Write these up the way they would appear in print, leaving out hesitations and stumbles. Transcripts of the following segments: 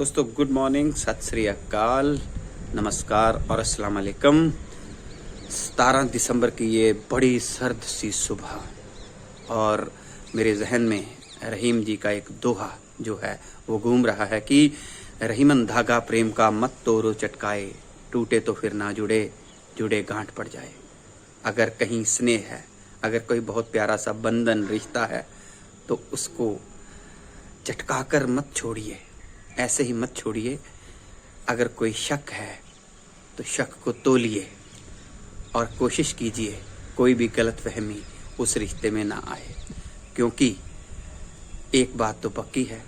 दोस्तों good morning, सत श्री अकाल, नमस्कार और अस्सलाम वालेकुम। 17 दिसंबर की ये बड़ी सर्द सी सुबह और मेरे जहन में रहीम जी का एक दोहा जो है वो घूम रहा है कि रहीमन धागा प्रेम का मत तोड़ो चटकाए, टूटे तो फिर ना जुड़े, जुड़े गांठ पड़ जाए। अगर कहीं स्नेह है, अगर कोई बहुत प्यारा सा बंधन रिश्ता है तो उसको चटकाकर मत छोड़िए, ऐसे ही मत छोड़िए। अगर कोई शक है तो शक को तोलिए और कोशिश कीजिए कोई भी गलतफहमी उस रिश्ते में ना आए, क्योंकि एक बात तो पक्की है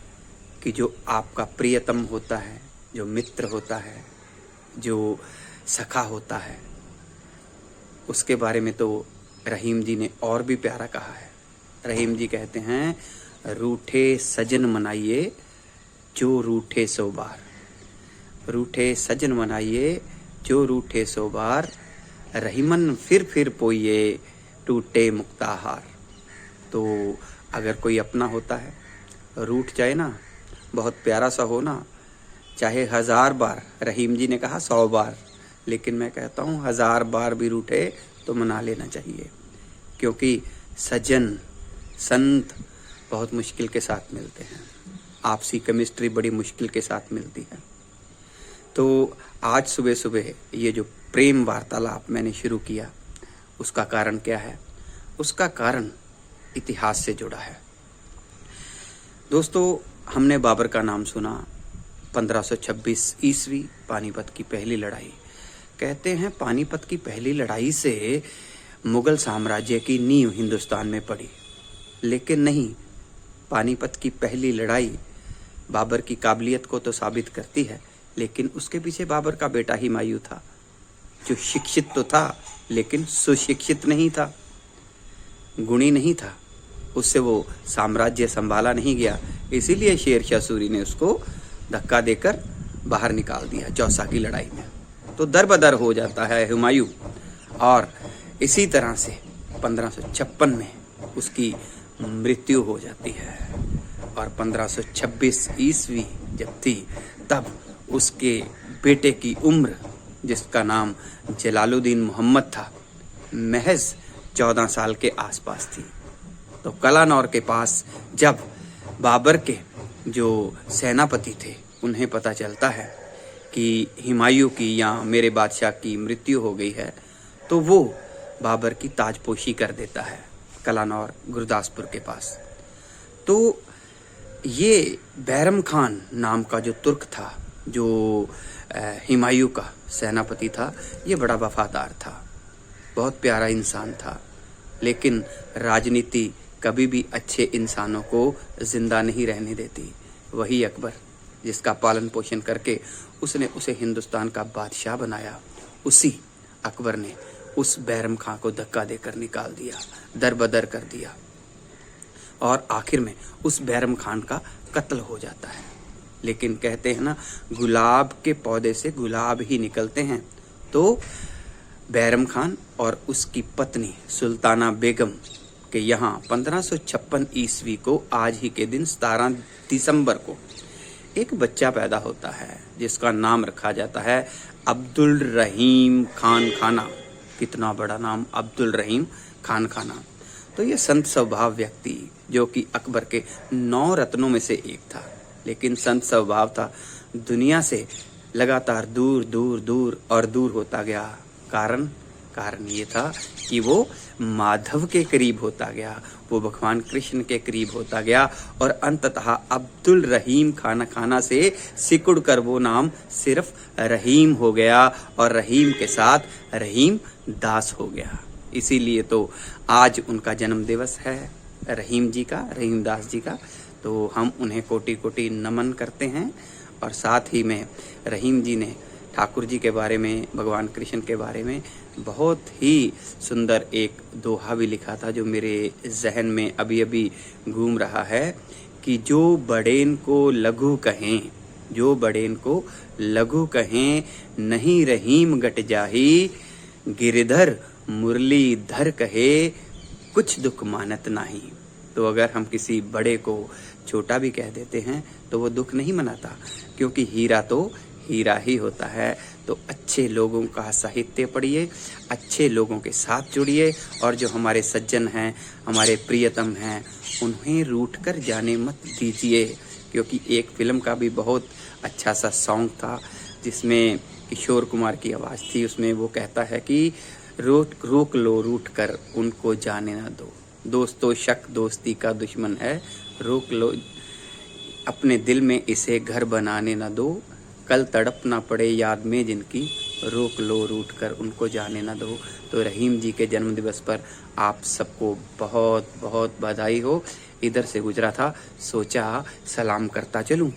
कि जो आपका प्रियतम होता है, जो मित्र होता है, जो सखा होता है, उसके बारे में तो रहीम जी ने और भी प्यारा कहा है। रहीम जी कहते हैं, रूठे सजन मनाइए जो रूठे सो बार, रूठे सजन मनाइए जो रूठे सो बार, रहीमन फिर पोइए टूटे मुक्ताहार। तो अगर कोई अपना होता है, रूठ जाए ना, बहुत प्यारा सा हो ना, चाहे 1000 बार, रहीम जी ने कहा 100 बार, लेकिन मैं कहता हूँ 1000 बार भी रूठे तो मना लेना चाहिए, क्योंकि सजन संत बहुत मुश्किल के साथ मिलते हैं, आपसी केमिस्ट्री बड़ी मुश्किल के साथ मिलती है। तो आज सुबह सुबह ये जो प्रेम वार्तालाप मैंने शुरू किया, उसका कारण क्या है? उसका कारण इतिहास से जुड़ा है। दोस्तों, हमने बाबर का नाम सुना। 1526 ईस्वी, पानीपत की पहली लड़ाई। कहते हैं पानीपत की पहली लड़ाई से मुगल साम्राज्य की नींव हिंदुस्तान में पड़ी, लेकिन नहीं, पानीपत की पहली लड़ाई बाबर की काबिलियत को तो साबित करती है, लेकिन उसके पीछे बाबर का बेटा हुमायूं था, जो शिक्षित तो था लेकिन सुशिक्षित नहीं था, गुणी नहीं था, उससे वो साम्राज्य संभाला नहीं गया। इसीलिए शेरशाह सूरी ने उसको धक्का देकर बाहर निकाल दिया चौसा की लड़ाई में। तो दरबदर हो जाता है हुमायूं, और इसी तरह से 1556 में उसकी मृत्यु हो जाती है। और 1526 ईस्वी जब थी, तब उसके बेटे की उम्र, जिसका नाम जलालुद्दीन मोहम्मद था, महज 14 साल के आसपास थी। तो कलानौर के पास जब बाबर के जो सेनापति थे, उन्हें पता चलता है कि हुमायूं की या मेरे बादशाह की मृत्यु हो गई है, तो वो बाबर की ताजपोशी कर देता है कलानौर गुरदासपुर के पास। तो ये बैरम खान नाम का जो तुर्क था, जो हुमायूं का सेनापति था, ये बड़ा वफादार था, बहुत प्यारा इंसान था, लेकिन राजनीति कभी भी अच्छे इंसानों को जिंदा नहीं रहने देती। वही अकबर, जिसका पालन पोषण करके उसने उसे हिंदुस्तान का बादशाह बनाया, उसी अकबर ने उस बैरम खां को धक्का देकर निकाल दिया, दरबदर कर दिया, और आखिर में उस बैरम खान का कत्ल हो जाता है। लेकिन कहते हैं ना, गुलाब के पौधे से गुलाब ही निकलते हैं। तो बैरम खान और उसकी पत्नी सुल्ताना बेगम के यहाँ 1556 ईस्वी को, आज ही के दिन 17 दिसंबर को, एक बच्चा पैदा होता है, जिसका नाम रखा जाता है अब्दुल रहीम खान खाना। कितना बड़ा नाम, अब्दुल रहीम खान खाना। तो ये संत स्वभाव व्यक्ति, जो कि अकबर के 9 रत्नों में से एक था, लेकिन संत स्वभाव था, दुनिया से लगातार दूर दूर दूर और दूर होता गया। कारण ये था कि वो माधव के करीब होता गया, वो भगवान कृष्ण के करीब होता गया, और अंततः अब्दुल रहीम खाना से सिकुड़ कर वो नाम सिर्फ रहीम हो गया, और रहीम के साथ रहीम दास हो गया। इसीलिए तो आज उनका जन्म दिवस है रहीम जी का, रहीम दास जी का। तो हम उन्हें कोटि कोटि नमन करते हैं। और साथ ही में रहीम जी ने ठाकुर जी के बारे में, भगवान कृष्ण के बारे में बहुत ही सुंदर एक दोहा भी लिखा था, जो मेरे जहन में अभी अभी घूम रहा है कि जो बड़ेन को लघु कहें, जो बड़ेन को लघु कहें, नहीं रहीम गट जाही, गिरधर मुरली धर कहे, कुछ दुख मानत नाही। तो अगर हम किसी बड़े को छोटा भी कह देते हैं तो वो दुख नहीं मनाता, क्योंकि हीरा तो हीरा ही होता है। तो अच्छे लोगों का साहित्य पढ़िए, अच्छे लोगों के साथ जुड़िए, और जो हमारे सज्जन हैं, हमारे प्रियतम हैं, उन्हें रूठ कर जाने मत दीजिए। क्योंकि एक फिल्म का भी बहुत अच्छा सा सॉन्ग था जिसमें किशोर कुमार की आवाज़ थी, उसमें वो कहता है कि रोक लो रूठ कर उनको जाने ना दो, दोस्तों शक दोस्ती का दुश्मन है, रोक लो अपने दिल में इसे घर बनाने ना दो, कल तड़प ना पड़े याद में जिनकी, रोक लो रूठ कर उनको जाने ना दो। तो रहीम जी के जन्म दिवस पर आप सबको बहुत बहुत बधाई हो। इधर से गुजरा था, सोचा सलाम करता चलूं।